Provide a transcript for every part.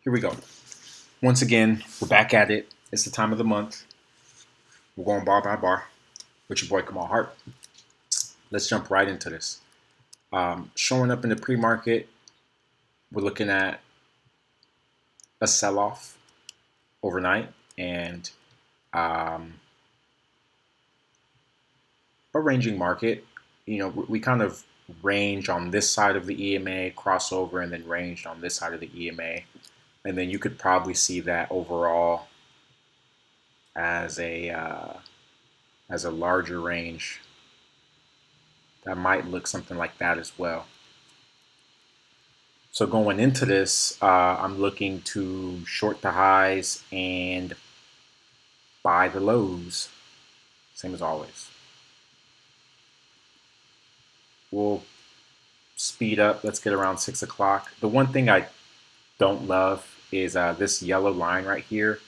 Here we go. Once again, we're back at it. It's the time of the month. We're going bar by bar with your boy Kamal Hart. Let's jump right into this. Showing up in the pre-market, we're looking at a sell-off overnight and um, a ranging market. We kind of range on this side of the EMA, crossover, and then ranged on this side of the EMA. And then you could probably see that overall as a larger range that might look something like that as well. So going into this, I'm looking to short the highs and buy the lows, same as always. We'll speed up. Let's get around 6 o'clock. The one thing I don't love is this yellow line right here.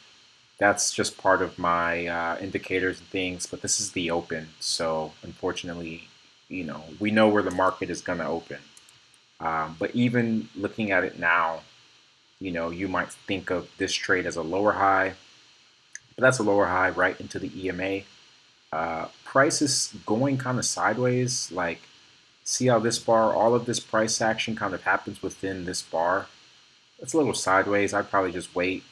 That's just part of my indicators and things, but this is the open. So unfortunately, we know where the market is going to open. But even looking at it now, you might think of this trade as a lower high, but that's a lower high right into the EMA. Price is going kind of sideways. Like, see how this bar, all of this price action kind of happens within this bar. It's a little sideways. I'd probably just wait.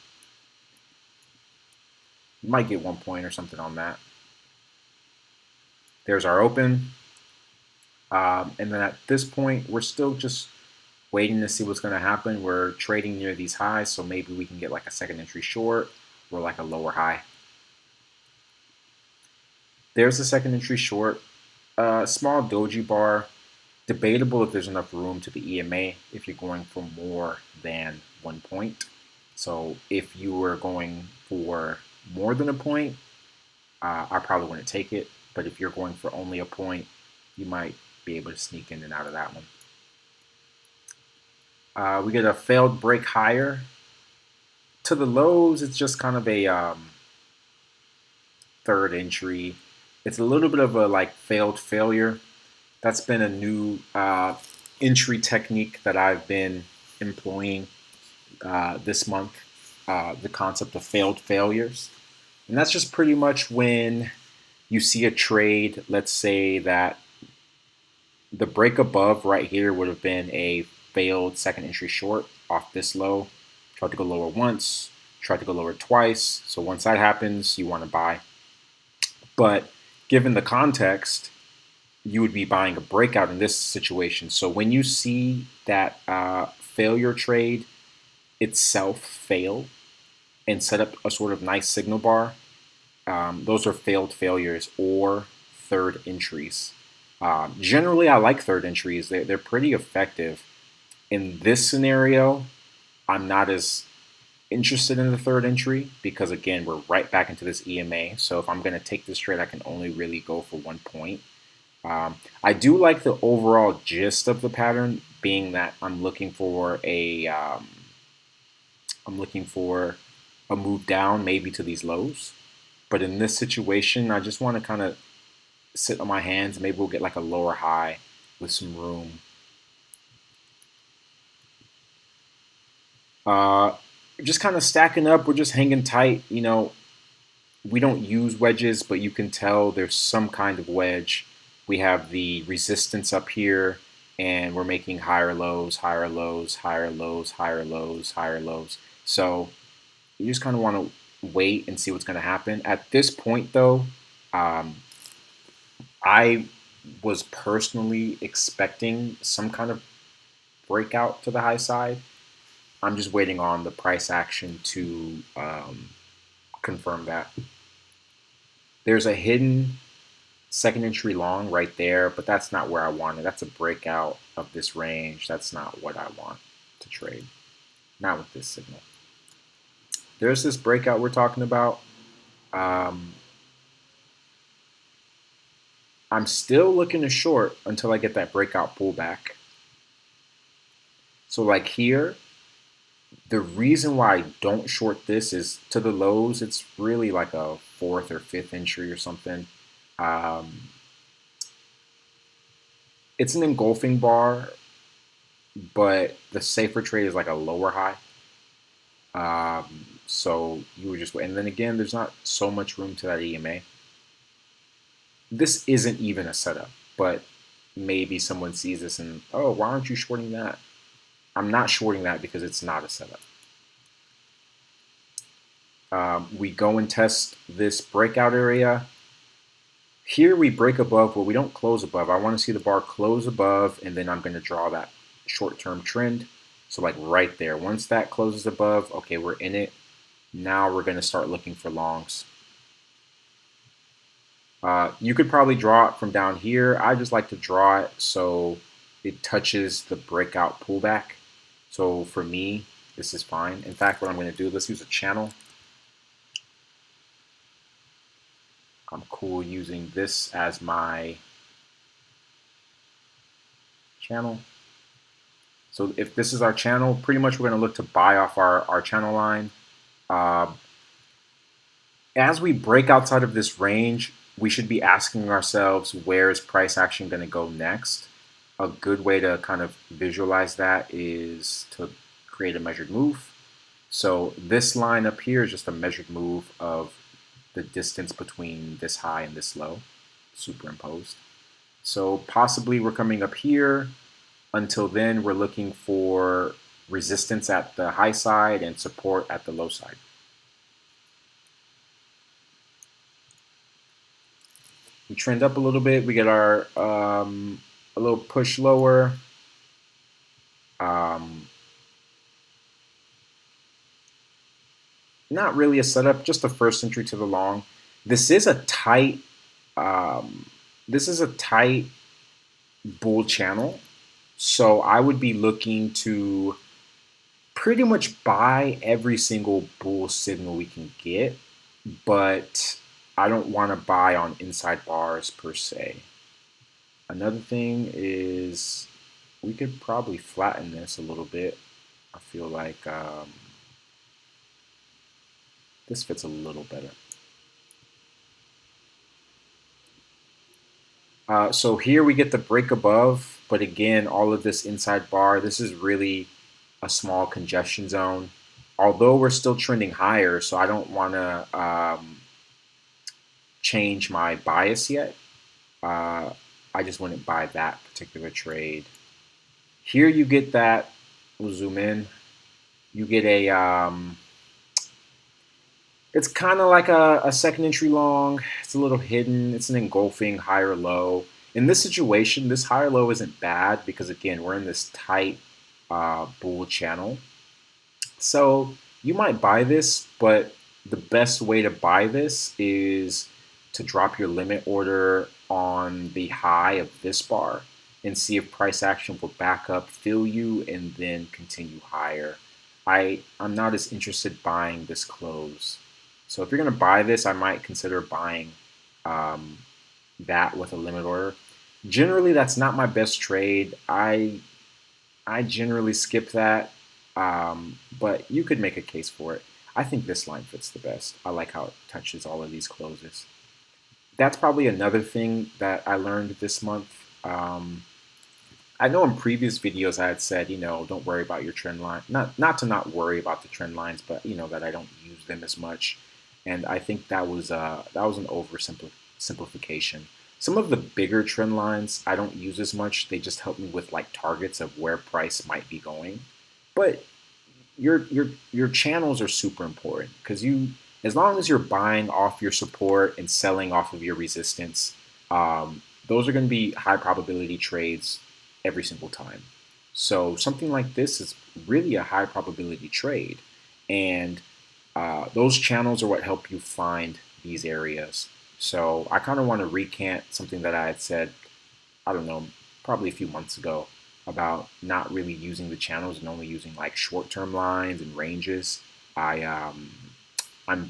You might get 1 point or something on that. There's our open. And then at this point, we're still just waiting to see what's going to happen. We're trading near these highs, so maybe we can get like a second entry short or like a lower high. There's a second entry short. Small doji bar. Debatable if there's enough room to the EMA if you're going for more than 1 point. So if you were going for more than a point, I probably wouldn't take it. But if you're going for only a point, you might be able to sneak in and out of that one. We get a failed break higher. To the lows, it's just kind of a third entry. It's a little bit of a like failed failure. That's been a new entry technique that I've been employing this month. The concept of failed failures. And that's just pretty much when you see a trade, let's say that the break above right here would have been a failed second entry short off this low. Tried to go lower once, tried to go lower twice. So once that happens, you want to buy. But given the context, you would be buying a breakout in this situation. So when you see that failure trade itself fail and set up a sort of nice signal bar, those are failed failures or third entries. Generally, I like third entries. They're pretty effective. In this scenario, I'm not as interested in the third entry because, again, we're right back into this EMA. So if I'm going to take this trade, I can only really go for 1 point. I do like the overall gist of the pattern, being that I'm looking for a move down, maybe to these lows. But in this situation, I just want to kind of sit on my hands. Maybe we'll get like a lower high with some room. Uh, just kind of stacking up. We're just hanging tight. We don't use wedges, but you can tell there's some kind of wedge. We have the resistance up here, and we're making higher lows, higher lows, higher lows, higher lows, higher lows. So you just kind of want to wait and see what's going to happen. At this point, though, um, I was personally expecting some kind of breakout to the high side. I'm just waiting on the price action to confirm that. There's a hidden second entry long right there, but that's not where I want it. That's a breakout of this range. That's not what I want to trade. Not with this signal. There's this breakout we're talking about. Um, I'm still looking to short until I get that breakout pullback. So like here, the reason why I don't short this is to the lows. It's really like a fourth or fifth entry or something. Um, it's an engulfing bar, but the safer trade is like a lower high. So you were just, and then again, there's not so much room to that EMA. This isn't even a setup, but maybe someone sees this and, oh, why aren't you shorting that? I'm not shorting that because it's not a setup. We go and test this breakout area. Here we break above, but we don't close above. I want to see the bar close above, and then I'm going to draw that short-term trend. So like right there, once that closes above, okay, we're in it. Now we're going to start looking for longs. You could probably draw it from down here. I just like to draw it so it touches the breakout pullback. So for me, this is fine. In fact, what I'm going to do, let's use a channel. I'm cool using this as my channel. So if this is our channel, pretty much we're going to look to buy off our channel line. As we break outside of this range, we should be asking ourselves, where is price action going to go next? A good way to kind of visualize that is to create a measured move. So this line up here is just a measured move of the distance between this high and this low, superimposed. So possibly we're coming up here. Until then, we're looking for resistance at the high side and support at the low side. We trend up a little bit. We get our a little push lower. Not really a setup, just the first entry to the long. This is a tight. This is a tight bull channel, so I would be looking to pretty much buy every single bull signal we can get, but I don't want to buy on inside bars per se. Another thing is we could probably flatten this a little bit. I feel like this fits a little better. So here we get the break above, but again, all of this inside bar, this is really a small congestion zone. Although we're still trending higher, so I don't want to change my bias yet. I just wouldn't buy that particular trade. Here you get that, we'll zoom in, you get a, it's kind of like a second entry long. It's a little hidden. It's an engulfing higher low. In this situation, this higher low isn't bad because, again, we're in this tight bull channel. So you might buy this, but the best way to buy this is to drop your limit order on the high of this bar and see if price action will back up, fill you, and then continue higher. I'm not as interested buying this close. So if you're going to buy this, I might consider buying that with a limit order. Generally, that's not my best trade. I generally skip that, but you could make a case for it. I think this line fits the best. I like how it touches all of these closes. That's probably another thing that I learned this month. I know in previous videos I had said, don't worry about your trend line. Not to not worry about the trend lines, but that I don't use them as much. And I think that was an oversimplification. Some of the bigger trend lines I don't use as much. They just help me with like targets of where price might be going. But your channels are super important because as long as you're buying off your support and selling off of your resistance, those are going to be high probability trades every single time. So something like this is really a high probability trade, and those channels are what help you find these areas. So I kind of want to recant something that I had said, I don't know, probably a few months ago about not really using the channels and only using like short-term lines and ranges. I'm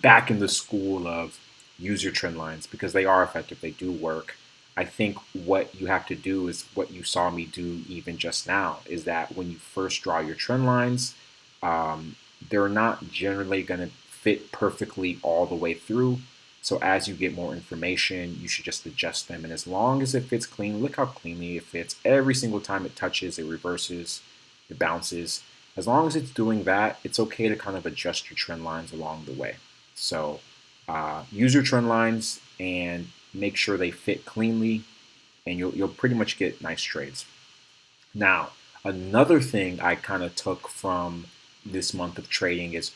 back in the school of use your trend lines because they are effective. They do work. I think what you have to do is what you saw me do even just now, is that when you first draw your trend lines, they're not generally going to fit perfectly all the way through. So as you get more information, you should just adjust them. And as long as it fits clean, look how cleanly it fits. Every single time it touches, it reverses, it bounces. As long as it's doing that, it's okay to kind of adjust your trend lines along the way. So use your trend lines and make sure they fit cleanly, and you'll pretty much get nice trades. Now, another thing I kind of took from this month of trading is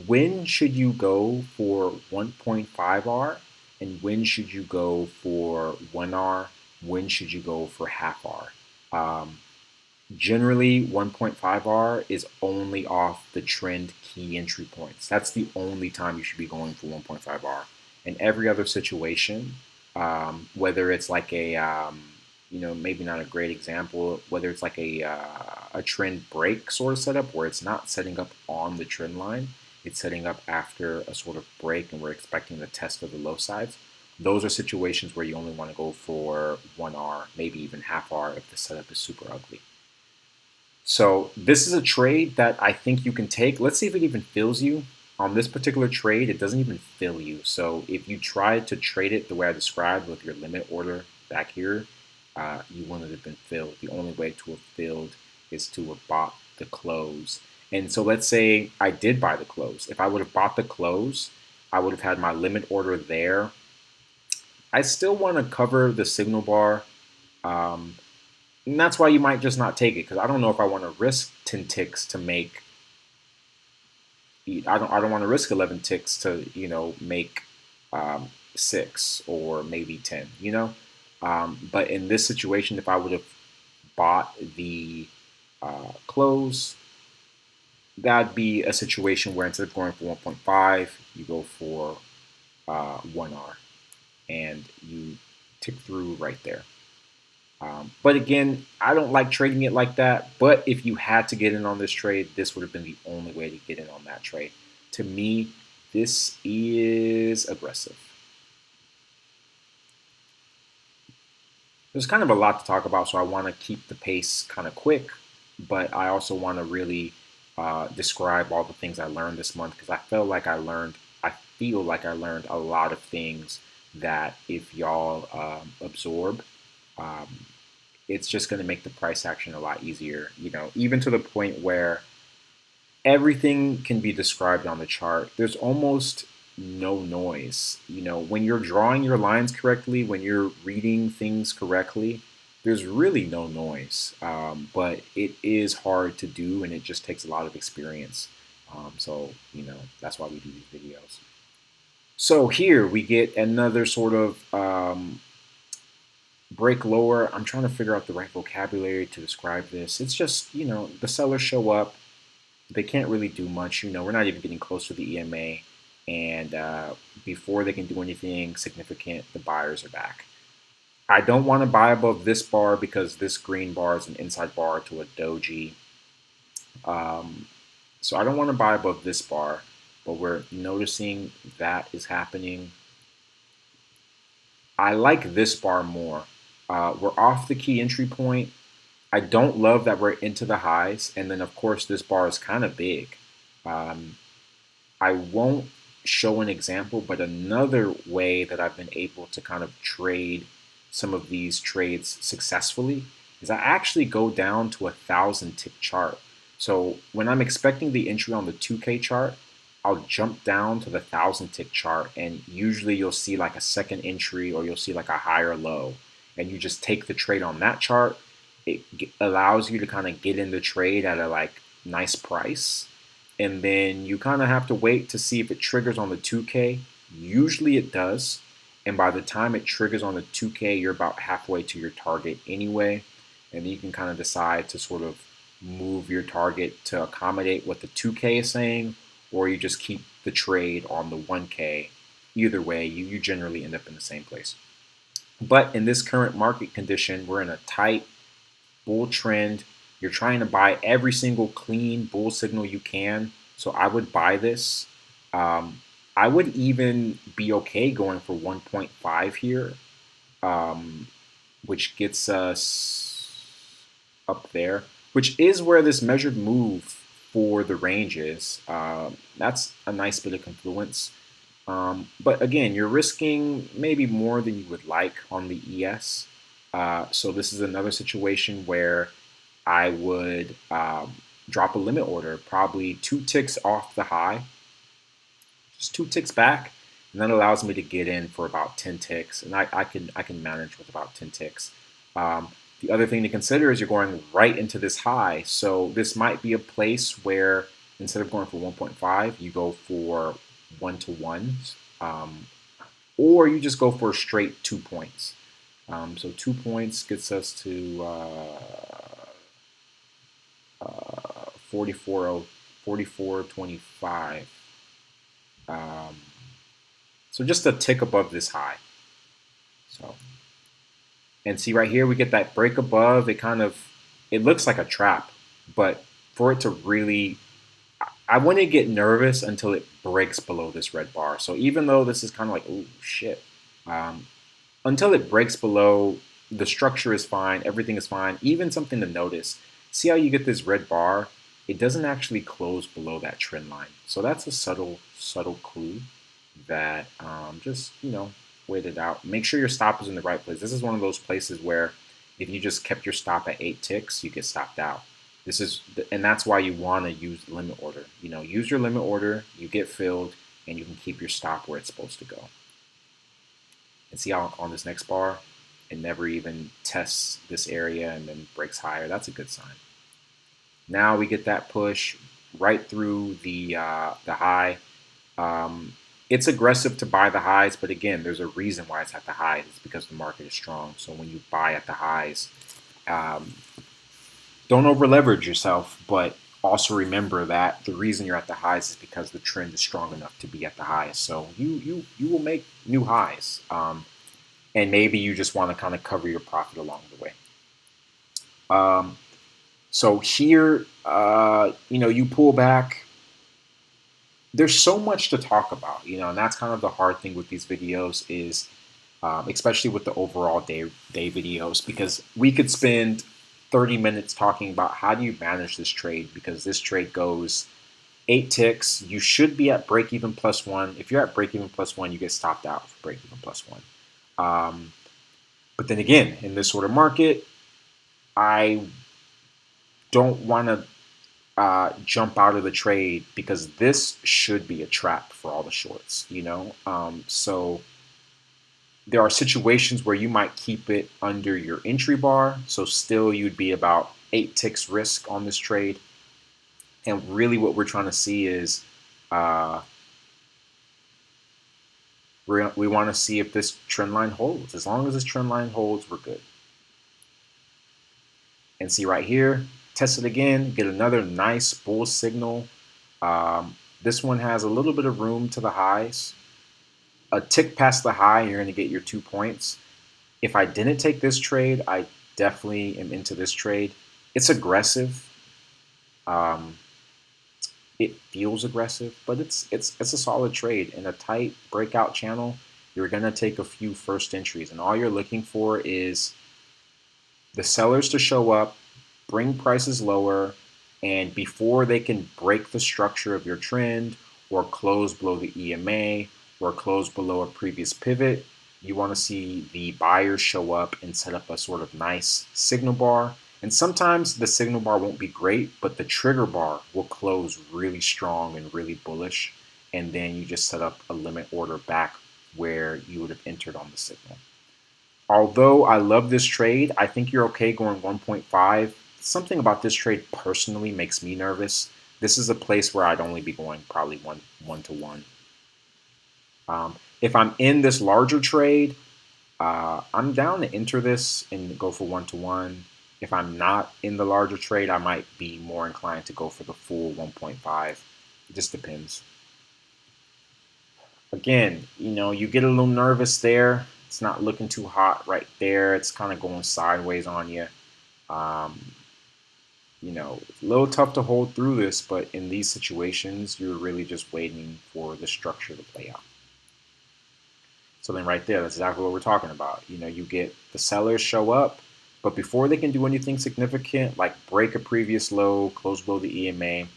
when should you go for 1.5R and when should you go for 1R? When should you go for half R? Um, Generally, 1.5R is only off the trend key entry points. That's the only time you should be going for 1.5R. In every other situation, whether it's like maybe not a great example, whether it's like a trend break sort of setup where it's not setting up on the trend line, it's setting up after a sort of break and we're expecting the test of the low sides. Those are situations where you only want to go for 1R, maybe even half R if the setup is super ugly. So this is a trade that I think you can take. Let's see if it even fills you. On this particular trade, it doesn't even fill you. So if you try to trade it the way I described with your limit order back here, you wouldn't have been filled. The only way to have filled is to have bought the close. And so let's say I did buy the close. If I would have bought the close, I would have had my limit order there. I still want to cover the signal bar. Um, and that's why you might just not take it because I don't know if I want to risk 10 ticks to make. I don't want to risk 11 ticks to make 6 or maybe 10. But in this situation, if I would have bought the close, that'd be a situation where instead of going for 1.5, you go for 1R and you tick through right there. But again, I don't like trading it like that. But if you had to get in on this trade, this would have been the only way to get in on that trade. To me, this is aggressive. There's kind of a lot to talk about, so I want to keep the pace kind of quick, but I also want to really describe all the things I learned this month because I feel like I learned a lot of things that if y'all absorb, um, it's just going to make the price action a lot easier. Even to the point where everything can be described on the chart. There's almost no noise. When you're drawing your lines correctly, when you're reading things correctly, there's really no noise. But it is hard to do, and it just takes a lot of experience. So that's why we do these videos. So here we get another sort of break lower. I'm trying to figure out the right vocabulary to describe this. It's just, the sellers show up. They can't really do much. We're not even getting close to the EMA. And before they can do anything significant, the buyers are back. I don't want to buy above this bar because this green bar is an inside bar to a doji. So I don't want to buy above this bar, but we're noticing that is happening. I like this bar more. We're off the key entry point. I don't love that we're into the highs, and then of course this bar is kind of big. Um, I won't show an example, but another way that I've been able to kind of trade some of these trades successfully is I actually go down to 1,000 tick chart. So when I'm expecting the entry on the 2K chart, I'll jump down to the 1,000 tick chart, and usually you'll see like a second entry or you'll see like a higher low, and you just take the trade on that chart. It allows you to kind of get in the trade at a like nice price, and then you kind of have to wait to see if it triggers on the 2K. Usually it does, and by the time it triggers on the 2K, you're about halfway to your target anyway, and then you can kind of decide to sort of move your target to accommodate what the 2K is saying, or you just keep the trade on the 1K. Either way, you generally end up in the same place. But in this current market condition, we're in a tight bull trend. You're trying to buy every single clean bull signal you can. So I would buy this. I would even be okay going for 1.5 here, um, which gets us up there, which is where this measured move for the range is. That's a nice bit of confluence. But again, you're risking maybe more than you would like on the ES. So this is another situation where I would drop a limit order, probably 2 ticks off the high, just 2 ticks back, and that allows me to get in for about 10 ticks, and I can manage with about 10 ticks. The other thing to consider is you're going right into this high, so this might be a place where instead of going for 1.5, you go for 1-to-1s, or you just go for straight 2 points. So 2 points gets us to 44.25. So just a tick above this high. So, and see right here, we get that break above. It looks like a trap, but for it to really, I wouldn't get nervous until it breaks below this red bar. So even though this is kind of like, oh shit, um, until it breaks below, the structure is fine, everything is fine. Even something to notice, see how you get this red bar? It doesn't actually close below that trend line. So that's a subtle clue that just, wait it out. Make sure your stop is in the right place. This is one of those places where if you just kept your stop at 8 ticks, you get stopped out. And that's why you want to use the limit order. Use your limit order, you get filled, and you can keep your stop where it's supposed to go. And see how on this next bar, it never even tests this area and then breaks higher. That's a good sign. Now we get that push right through the high. It's aggressive to buy the highs, but again, there's a reason why it's at the highs. It's because the market is strong. So when you buy at the highs, don't over leverage yourself, but also remember that the reason you're at the highs is because the trend is strong enough to be at the highs. So you will make new highs, and maybe you just want to kind of cover your profit along the way. So here, you pull back. There's so much to talk about, and that's kind of the hard thing with these videos is, especially with the overall day videos, because we could spend 30 minutes talking about how do you manage this trade, because this trade goes 8 ticks. You should be at break even plus 1. If you're at break even plus 1, you get stopped out for break even plus 1. But then again, in this sort of market, I don't want to jump out of the trade because this should be a trap for all the shorts, So there are situations where you might keep it under your entry bar. So still you'd be about 8 ticks risk on this trade. And really what we're trying to see is we want to see if this trend line holds. As long as this trend line holds, we're good. And see right here, test it again, get another nice bull signal. This one has a little bit of room to the highs. A tick past the high, you're going to get your 2 points. If I didn't take this trade, I definitely am into this trade. It's aggressive. It feels aggressive, but it's a solid trade. In a tight breakout channel, you're going to take a few first entries, and all you're looking for is the sellers to show up, bring prices lower, and before they can break the structure of your trend or close below the EMA or close below a previous pivot, you want to see the buyers show up and set up a sort of nice signal bar. And sometimes the signal bar won't be great, but the trigger bar will close really strong and really bullish. And then you just set up a limit order back where you would have entered on the signal. Although I love this trade, I think you're okay going 1.5. Something about this trade personally makes me nervous. This is a place where I'd only be going probably one to one. If I'm in this larger trade, I'm down to enter this and go for 1-to-1. If I'm not in the larger trade, I might be more inclined to go for the full 1.5. It just depends. Again, you get a little nervous there. It's not looking too hot right there. It's kind of going sideways on you. It's a little tough to hold through this, but in these situations, you're really just waiting for the structure to play out. So then right there, that's exactly what we're talking about. You get the sellers show up, but before they can do anything significant, like break a previous low, close below the EMA,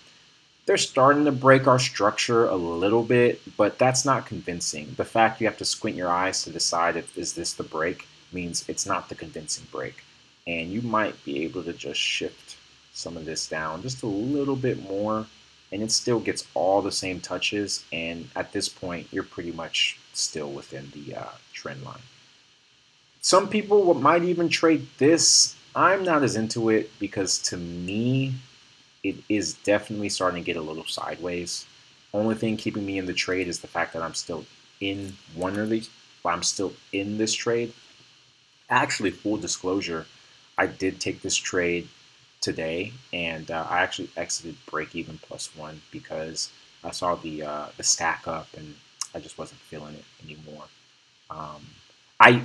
they're starting to break our structure a little bit, but that's not convincing. The fact you have to squint your eyes to decide if is this the break means it's not the convincing break. And you might be able to just shift some of this down just a little bit more, and it still gets all the same touches. And at this point, you're pretty much still within the trend line. Some people might even trade this. I'm not as into it because to me, it is definitely starting to get a little sideways. Only thing keeping me in the trade is the fact that I'm still in one of these. I'm still in this trade. Actually, full disclosure, I did take this trade today, and I actually exited break even +1 because I saw the stack up, and I just wasn't feeling it anymore. Um, I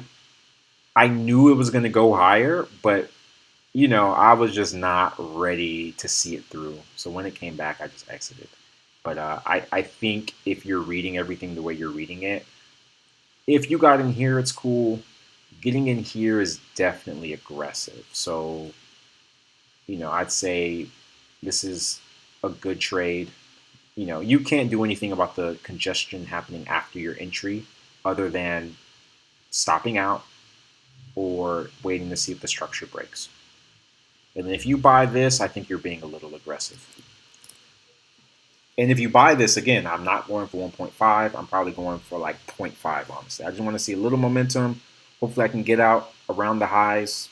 I knew it was going to go higher, but I was just not ready to see it through. So when it came back, I just exited. But I think if you're reading everything the way you're reading it, if you got in here, it's cool. Getting in here is definitely aggressive. So, I'd say this is a good trade. You can't do anything about the congestion happening after your entry other than stopping out or waiting to see if the structure breaks. And if you buy this, I think you're being a little aggressive. And if you buy this, again, I'm not going for 1.5. I'm probably going for like 0.5, honestly. I just want to see a little momentum. Hopefully I can get out around the highs,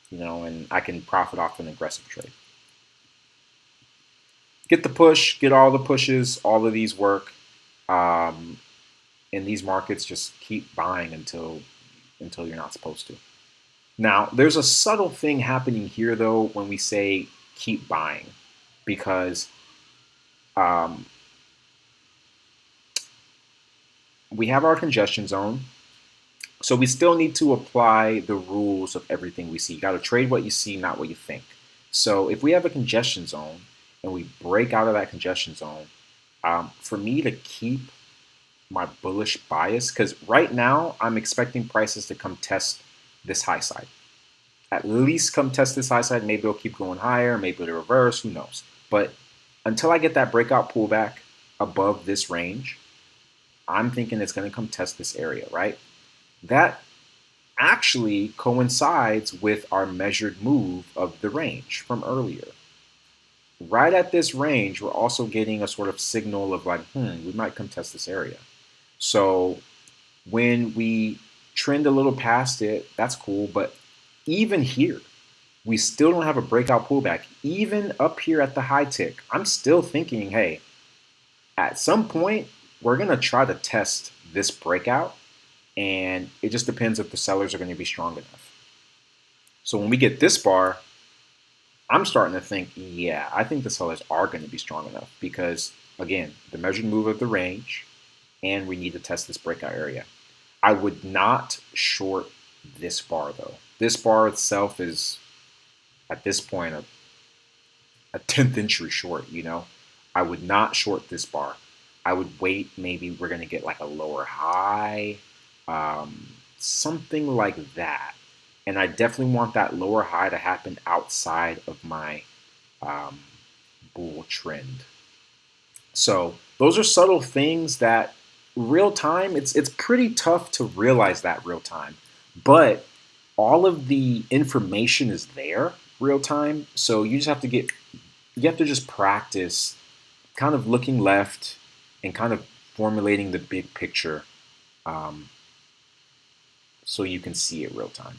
and I can profit off an aggressive trade. Get the push, get all the pushes, all of these work. In these markets, just keep buying until you're not supposed to. Now, there's a subtle thing happening here, though, when we say keep buying, because um, we have our congestion zone. So we still need to apply the rules of everything we see. You got to trade what you see, not what you think. So if we have a congestion zone and we break out of that congestion zone, for me to keep my bullish bias, because right now I'm expecting prices to come test this high side. At least come test this high side. Maybe it'll keep going higher. Maybe it'll reverse. Who knows? But until I get that breakout pullback above this range, I'm thinking it's going to come test this area, right? That actually coincides with our measured move of the range from earlier. Right at this range, we're also getting a sort of signal of like, we might come test this area. So when we trend a little past it, that's cool. But even here, we still don't have a breakout pullback. Even up here at the high tick, I'm still thinking, hey, at some point, we're going to try to test this breakout. And it just depends if the sellers are going to be strong enough. So when we get this bar, I'm starting to think, yeah, I think the sellers are going to be strong enough because, again, the measured move of the range, and we need to test this breakout area. I would not short this bar, though. This bar itself is, at this point, a 10th entry short, I would not short this bar. I would wait. Maybe we're going to get like a lower high, something like that. And I definitely want that lower high to happen outside of my bull trend. So those are subtle things that real time, it's pretty tough to realize that real time. But all of the information is there real time. So you have to just practice kind of looking left and kind of formulating the big picture so you can see it real time.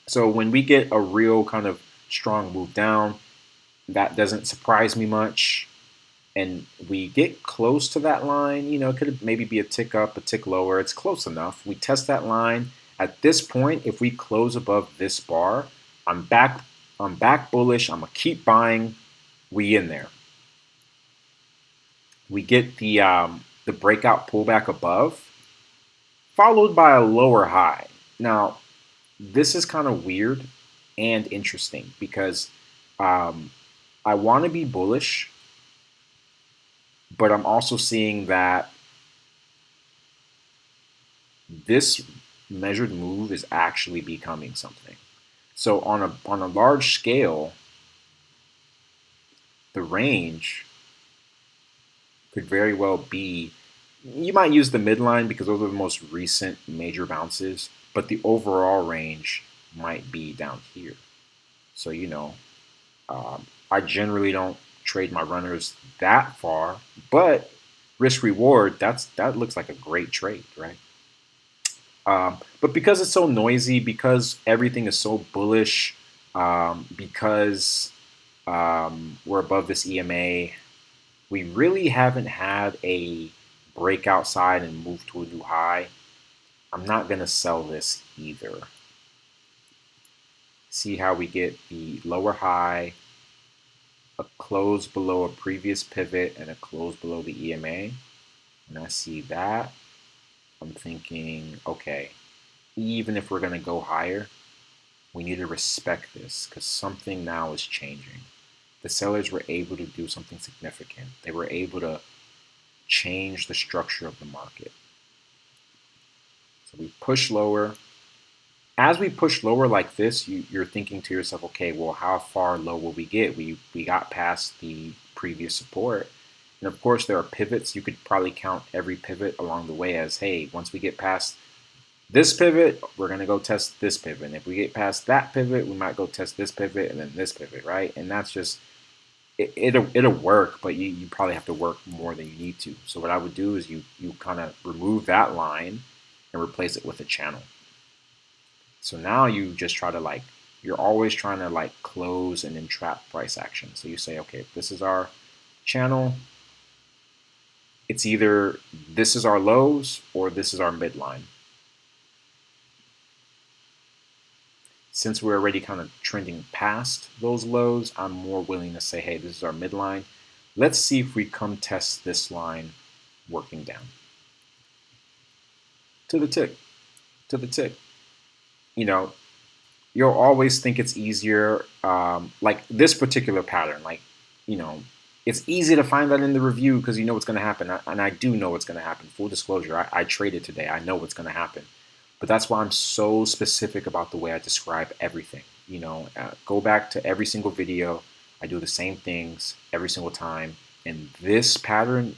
So when we get a real kind of strong move down, that doesn't surprise me much. And we get close to that line, it could maybe be a tick up, a tick lower. It's close enough. We test that line. At this point, if we close above this bar, I'm back bullish. I'm gonna keep buying. We in there. We get the breakout pullback above, followed by a lower high. Now, this is kind of weird and interesting because I want to be bullish, but I'm also seeing that this measured move is actually becoming something. So on a large scale, the range could very well be, you might use the midline because those are the most recent major bounces, but the overall range might be down here. So, I generally don't trade my runners that far, but risk reward, that looks like a great trade, right? But because it's so noisy, because everything is so bullish, because we're above this EMA, we really haven't had a break outside and move to a new high. I'm not going to sell this either. See how we get the lower high, a close below a previous pivot, and a close below the EMA. And I see that. I'm thinking, okay, even if we're going to go higher, we need to respect this because something now is changing. The sellers were able to do something significant. They were able to change the structure of the market. So we push lower. As we push lower like this, you're thinking to yourself, okay, well, how far low will we get? We got past the previous support. And of course, there are pivots. You could probably count every pivot along the way as, hey, once we get past this pivot, we're going to go test this pivot. And if we get past that pivot, we might go test this pivot and then this pivot, right? And that's just, it'll work, but you probably have to work more than you need to. So what I would do is you kind of remove that line and replace it with a channel. So now you just try to you're always trying to close and entrap price action. So you say, okay, if this is our channel, it's either this is our lows or this is our midline. Since we're already kind of trending past those lows, I'm more willing to say, hey, this is our midline. Let's see if we come test this line working down. To the tick, to the tick. You know, you'll always think it's easier, like this particular pattern, it's easy to find that in the review because you know what's going to happen. And I do know what's going to happen. Full disclosure, I traded today. I know what's going to happen. But that's why I'm so specific about the way I describe everything. Go back to every single video. I do the same things every single time. And this pattern,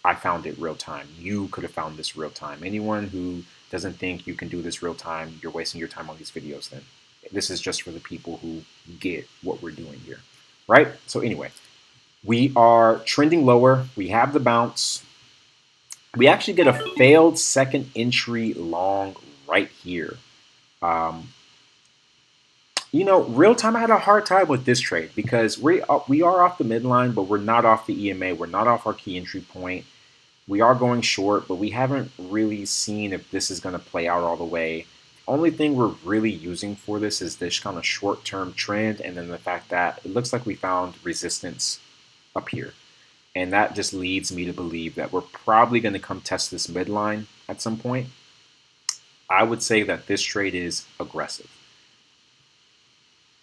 I found it real time. You could have found this real time. Anyone who doesn't think you can do this real time, you're wasting your time on these videos then. This is just for the people who get what we're doing here, right? So anyway, we are trending lower. We have the bounce. We actually get a failed second entry long right here. Real time, I had a hard time with this trade because we are off the midline, but we're not off the EMA. We're not off our key entry point. We are going short, but we haven't really seen if this is going to play out all the way. Only thing we're really using for this is this kind of short-term trend, and then the fact that it looks like we found resistance up here. And that just leads me to believe that we're probably going to come test this midline at some point. I would say that this trade is aggressive.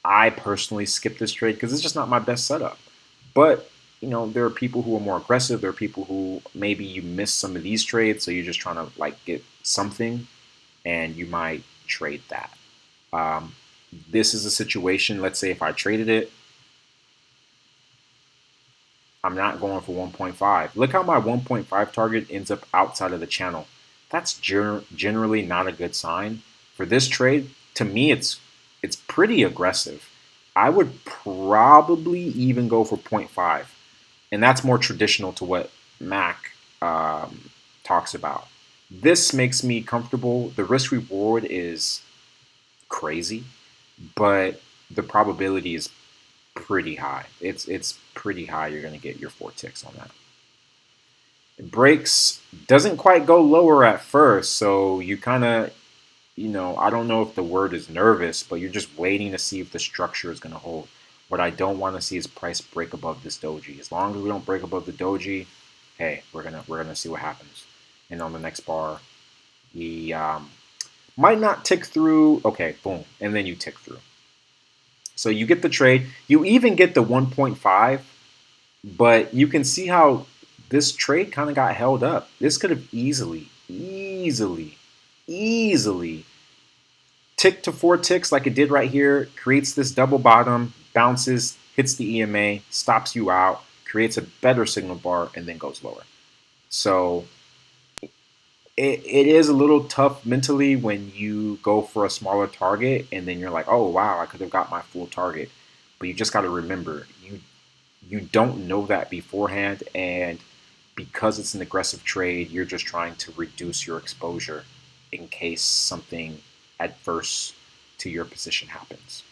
I personally skip this trade because it's just not my best setup. But, there are people who are more aggressive. There are people who maybe you miss some of these trades, so you're just trying to get something, and you might trade that. This is a situation, let's say if I traded it, I'm not going for 1.5. Look how my 1.5 target ends up outside of the channel. That's generally not a good sign. For this trade, to me, it's pretty aggressive. I would probably even go for 0.5. And that's more traditional to what Mac talks about. This makes me comfortable. The risk reward is crazy, but the probability is pretty high. It's pretty high. You're going to get your 4 ticks on that. It breaks, doesn't quite go lower at first, so you kind of, I don't know if the word is nervous, but you're just waiting to see if the structure is going to hold. What I don't want to see is price break above this doji. As long as we don't break above the doji, hey, we're gonna see what happens. And on the next bar, he might not tick through. Okay, boom, and then you tick through. So you get the trade. You even get the 1.5, but you can see how this trade kind of got held up. This could have easily ticked to 4 ticks like it did right here, creates this double bottom, bounces, hits the EMA, stops you out, creates a better signal bar, and then goes lower. So it is a little tough mentally when you go for a smaller target and then you're like, oh, wow, I could have got my full target. But you just got to remember, you don't know that beforehand, and because it's an aggressive trade, you're just trying to reduce your exposure in case something adverse to your position happens.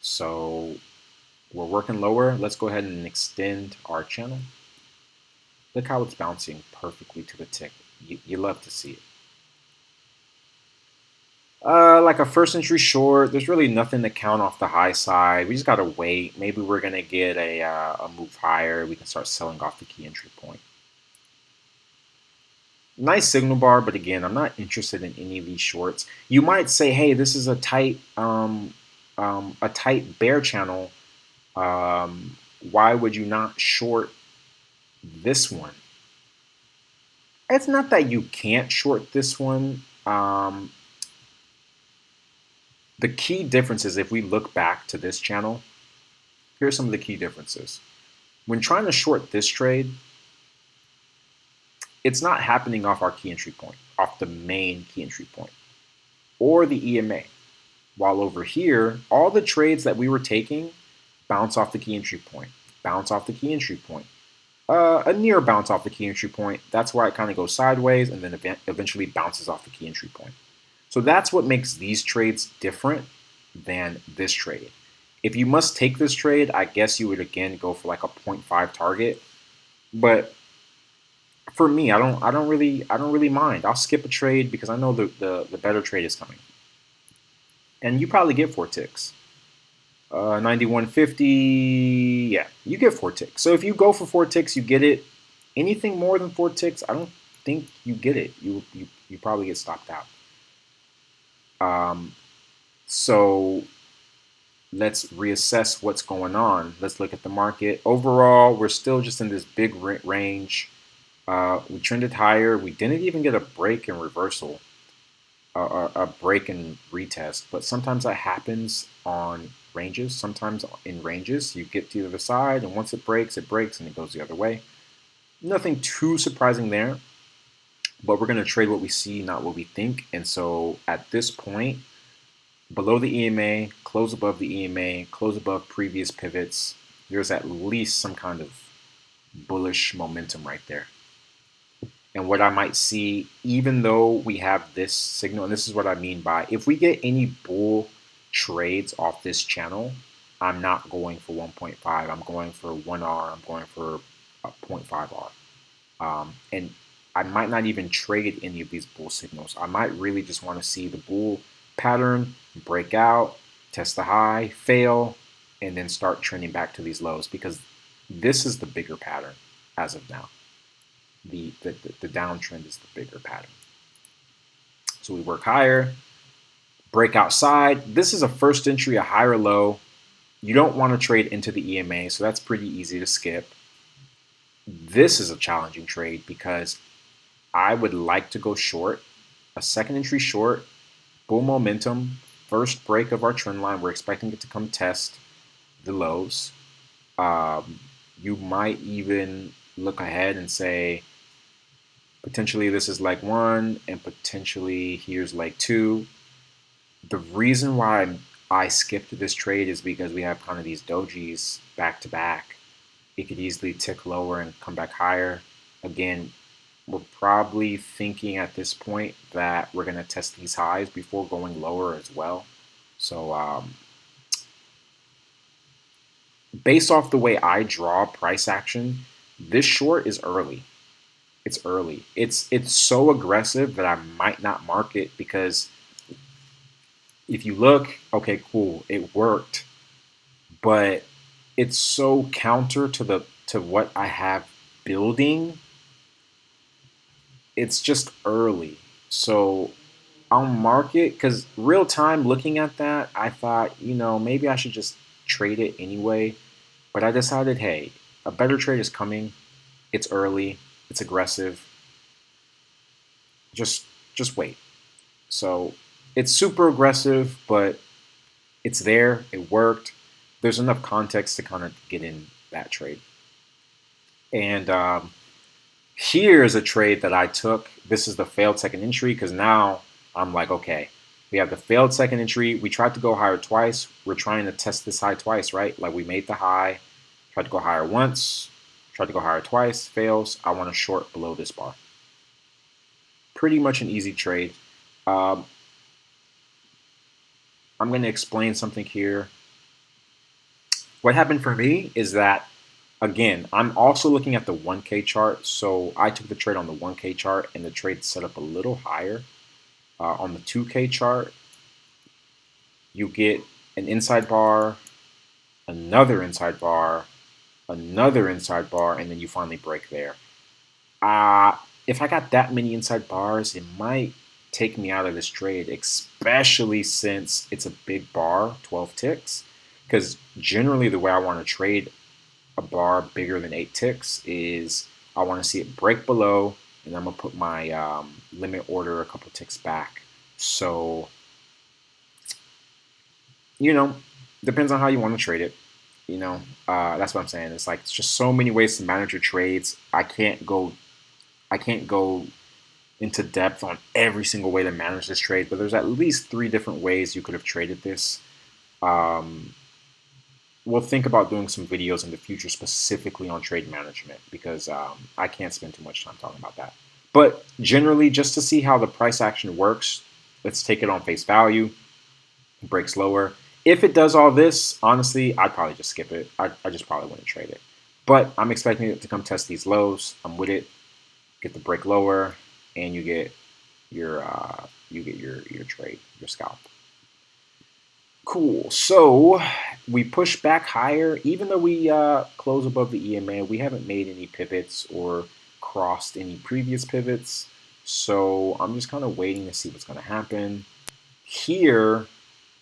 So we're working lower. Let's go ahead and extend our channel. Look how it's bouncing perfectly to the tick. You love to see it. Like a first entry short, there's really nothing to count off the high side. We just gotta wait. Maybe we're gonna get a move higher. We can start selling off the key entry point. Nice signal bar, but again, I'm not interested in any of these shorts. You might say, hey, this is a tight bear channel. Why would you not short this one? It's not that you can't short this one. The key difference is if we look back to this channel, here's some of the key differences. When trying to short this trade, it's not happening off our key entry point, off the main key entry point, or the EMA. While over here, all the trades that we were taking bounce off the key entry point, bounce off the key entry point, a near bounce off the key entry point. That's why it kind of goes sideways and then eventually bounces off the key entry point. So that's what makes these trades different than this trade. If you must take this trade, I guess you would again go for like a 0.5 target. But for me, I don't really mind. I'll skip a trade because I know the better trade is coming. And you probably get 4 ticks. 91.50, yeah, you get 4 ticks. So if you go for 4 ticks, you get it. Anything more than 4 ticks, I don't think you get it. You probably get stopped out. So let's reassess what's going on. Let's look at the market. Overall, we're still just in this big range. We trended higher. We didn't even get a break in reversal, a break and retest. But sometimes that happens on ranges. Sometimes in ranges, you get to the other side, and once it breaks, and it goes the other way. Nothing too surprising there. But we're going to trade what we see, not what we think. And so at this point, below the EMA, close above the EMA, close above previous pivots, there's at least some kind of bullish momentum right there. And what I might see, even though we have this signal, and this is what I mean by, if we get any bull trades off this channel, I'm not going for 1.5. I'm going for 1R. I'm going for a 0.5R. And I might not even trade any of these bull signals. I might really just want to see the bull pattern break out, test the high, fail, and then start trending back to these lows, because this is the bigger pattern as of now. The downtrend is the bigger pattern. So we work higher, break outside. This is a first entry, a higher low. You don't want to trade into the EMA, so that's pretty easy to skip. This is a challenging trade because I would like to go short, a second entry short, bull momentum, first break of our trend line. We're expecting it to come test the lows. You might even look ahead and say, potentially this is leg 1 and potentially here's leg 2. The reason why I skipped this trade is because we have kind of these dojis back to back. It could easily tick lower and come back higher. Again, we're probably thinking at this point that we're going to test these highs before going lower as well. So based off the way I draw price action, this short is early. It's early. It's so aggressive that I might not mark it, because if you look, okay, cool, it worked, but it's so counter to what I have building. It's just early. So I'll mark it because real time looking at that, I thought, maybe I should just trade it anyway. But I decided, hey, a better trade is coming. It's early. It's aggressive. Just wait. So it's super aggressive, but it's there. It worked. There's enough context to kind of get in that trade. And here's a trade that I took. This is the failed second entry, because now I'm like, okay, We have the failed second entry. We tried to go higher twice. We're trying to test this high twice, right? Like we made the high, tried to go higher once, tried to go higher twice, fails. I want to short below this bar. Pretty much an easy trade. Um, I'm going to explain something here. What happened for me is that, again, I'm also looking at the 1K chart. So I took the trade on the 1K chart and the trade set up a little higher. On the 2K chart, you get an inside bar, another inside bar, another inside bar, and then you finally break there. If I got that many inside bars, it might take me out of this trade, especially since it's a big bar, 12 ticks. Because generally, the way I want to trade a bar bigger than 8 ticks is I want to see it break below, and I'm going to put my limit order a couple ticks back. So, depends on how you want to trade it. That's what I'm saying. It's like it's just so many ways to manage your trades. I can't go into depth on every single way to manage this trade, but there's at least 3 different ways you could have traded this. Um, we'll think about doing some videos in the future specifically on trade management because I can't spend too much time talking about that. But generally, just to see how the price action works, let's take it on face value. It breaks lower. If it does all this, honestly, I'd probably just skip it. I just probably wouldn't trade it. But I'm expecting it to come test these lows. I'm with it. Get the break lower, and you get your your trade, your scalp. Cool. So we push back higher, even though we close above the EMA. We haven't made any pivots or crossed any previous pivots. So I'm just kind of waiting to see what's going to happen. Here,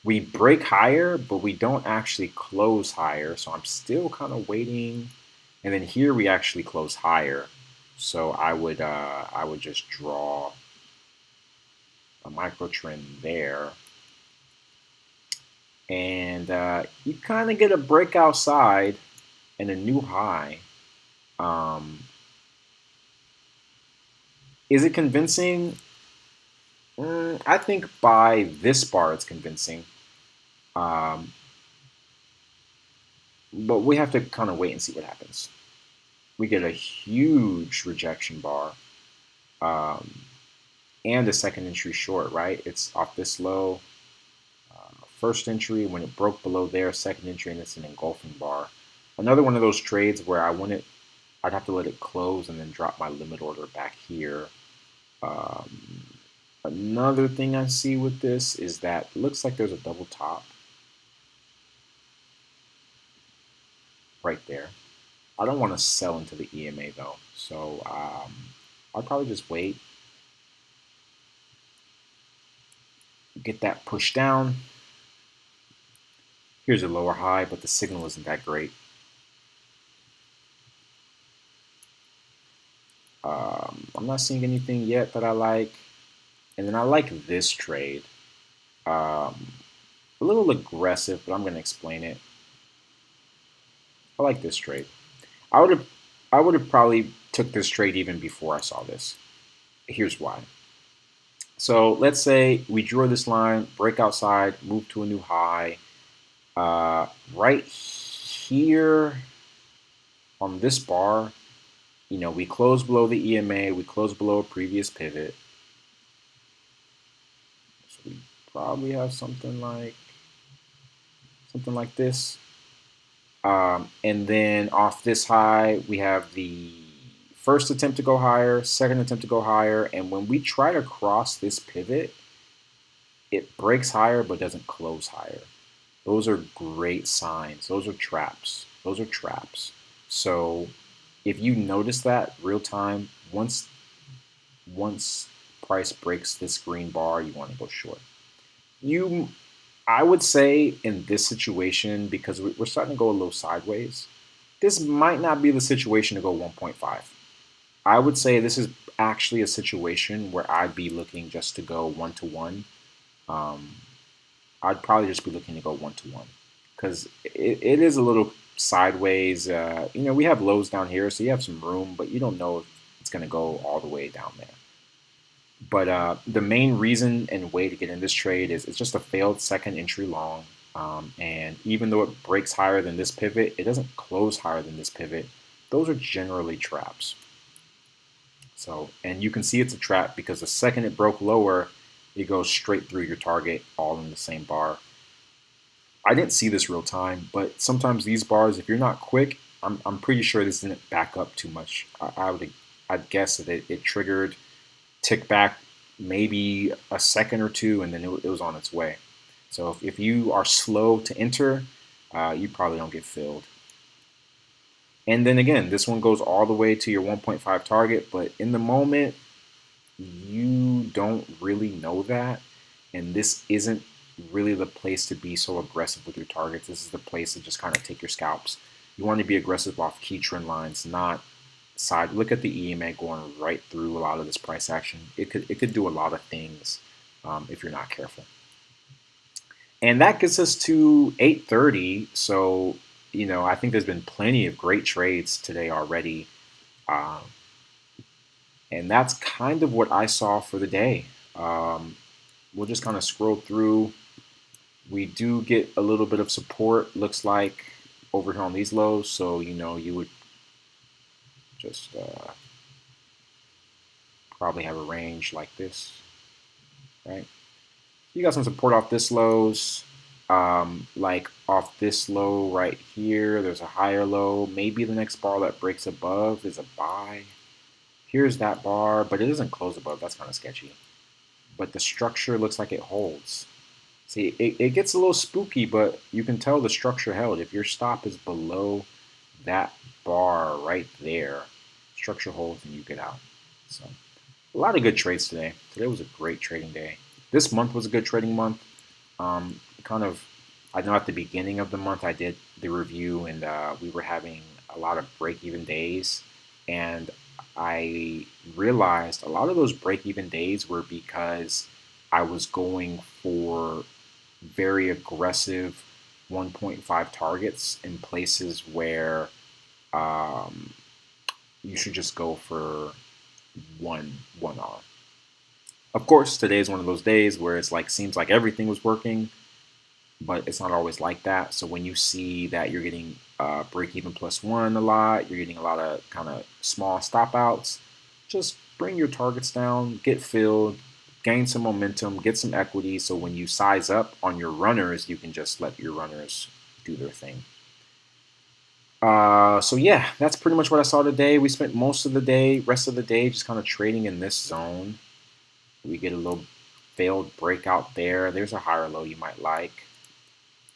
we break higher, but we don't actually close higher. So I'm still kind of waiting. And then here we actually close higher. So I would just draw a micro trend there. And you kind of get a break outside and a new high. Is it convincing? I think by this bar it's convincing. Um, but we have to kind of wait and see what happens. We get a huge rejection bar and a second entry short, right? It's off this low. First entry, when it broke below there, second entry, and it's an engulfing bar. Another one of those trades where I'd have to let it close and then drop my limit order back here. Another thing I see with this is that it looks like there's a double top right there. I don't want to sell into the EMA though, so I'll probably just wait, get that pushed down. Here's a lower high, but the signal isn't that great. I'm not seeing anything yet that I like. And then I like this trade. A little aggressive, but I'm going to explain it. I like this trade. I would have probably took this trade even before I saw this. Here's why. So let's say we drew this line, break outside, move to a new high. Right here on this bar, we close below the EMA, we close below a previous pivot. So we probably have something like this. And then off this high, we have the first attempt to go higher, second attempt to go higher. And when we try to cross this pivot, it breaks higher but doesn't close higher. Those are great signs. Those are traps. Those are traps. So if you notice that real time, once price breaks this green bar, you want to go short. I would say in this situation, because we're starting to go a little sideways, this might not be the situation to go 1.5. I would say this is actually a situation where I'd be looking just to go 1-to-1. I'd probably just be looking to go 1-to-1 because it is a little sideways. We have lows down here, so you have some room, but you don't know if it's going to go all the way down there. But the main reason and way to get in this trade is it's just a failed second entry long. And even though it breaks higher than this pivot, it doesn't close higher than this pivot. Those are generally traps. So, and you can see it's a trap because the second it broke lower, it goes straight through your target all in the same bar. I didn't see this real time, but sometimes these bars, if you're not quick, I'm pretty sure this didn't back up too much. I'd guess that it triggered, tick back maybe a second or two, and then it was on its way. So if you are slow to enter, you probably don't get filled. And then again, this one goes all the way to your 1.5 target, but in the moment, you don't really know that. And this isn't really the place to be so aggressive with your targets. This is the place to just kind of take your scalps. You want to be aggressive off key trend lines, not side. Look at the EMA going right through a lot of this price action. It could do a lot of things if you're not careful. And that gets us to 8:30. So I think there's been plenty of great trades today already. Uh, and that's kind of what I saw for the day. We'll just kind of scroll through. We do get a little bit of support, looks like, over here on these lows. So, you would just probably have a range like this, right? You got some support off this lows, like off this low right here. There's a higher low. Maybe the next bar that breaks above is a buy. Here's that bar, but it doesn't close above. That's kind of sketchy. But the structure looks like it holds. See, it gets a little spooky, but you can tell the structure held. If your stop is below that bar right there, structure holds and you get out. So a lot of good trades today. Today was a great trading day. This month was a good trading month. I know at the beginning of the month I did the review and we were having a lot of break-even days. And I realized a lot of those break-even days were because I was going for very aggressive 1.5 targets in places where um, you should just go for one R. Of course, today is one of those days where it's like seems like everything was working, but it's not always like that. So when you see that you're getting break even plus one a lot, you're getting a lot of kind of small stop outs, just bring your targets down, get filled, gain some momentum, get some equity. So when you size up on your runners, you can just let your runners do their thing. So yeah, that's pretty much what I saw today. We spent most of the day, rest of the day, just kind of trading in this zone. We get a little failed breakout there. There's a higher low you might like.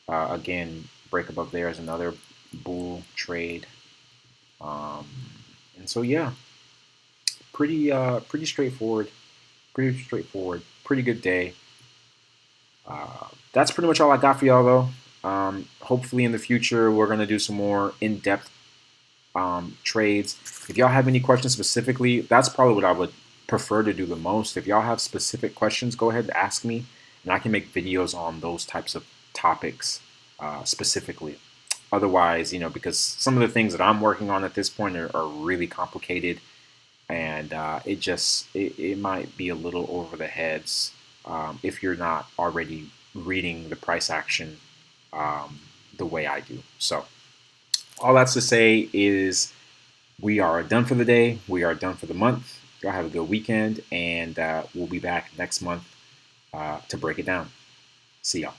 Again, break above there is another bull trade. And so yeah, pretty straightforward. Pretty straightforward. Pretty good day. That's pretty much all I got for y'all though. Hopefully in the future we're gonna do some more in-depth trades. If y'all have any questions specifically, that's probably what I would prefer to do the most. If y'all have specific questions, go ahead and ask me, and I can make videos on those types of topics specifically. Otherwise, because some of the things that I'm working on at this point are really complicated, and it might be a little over the heads if you're not already reading the price action the way I do. So all that's to say is we are done for the day. We are done for the month. Y'all have a good weekend, and we'll be back next month to break it down. See y'all.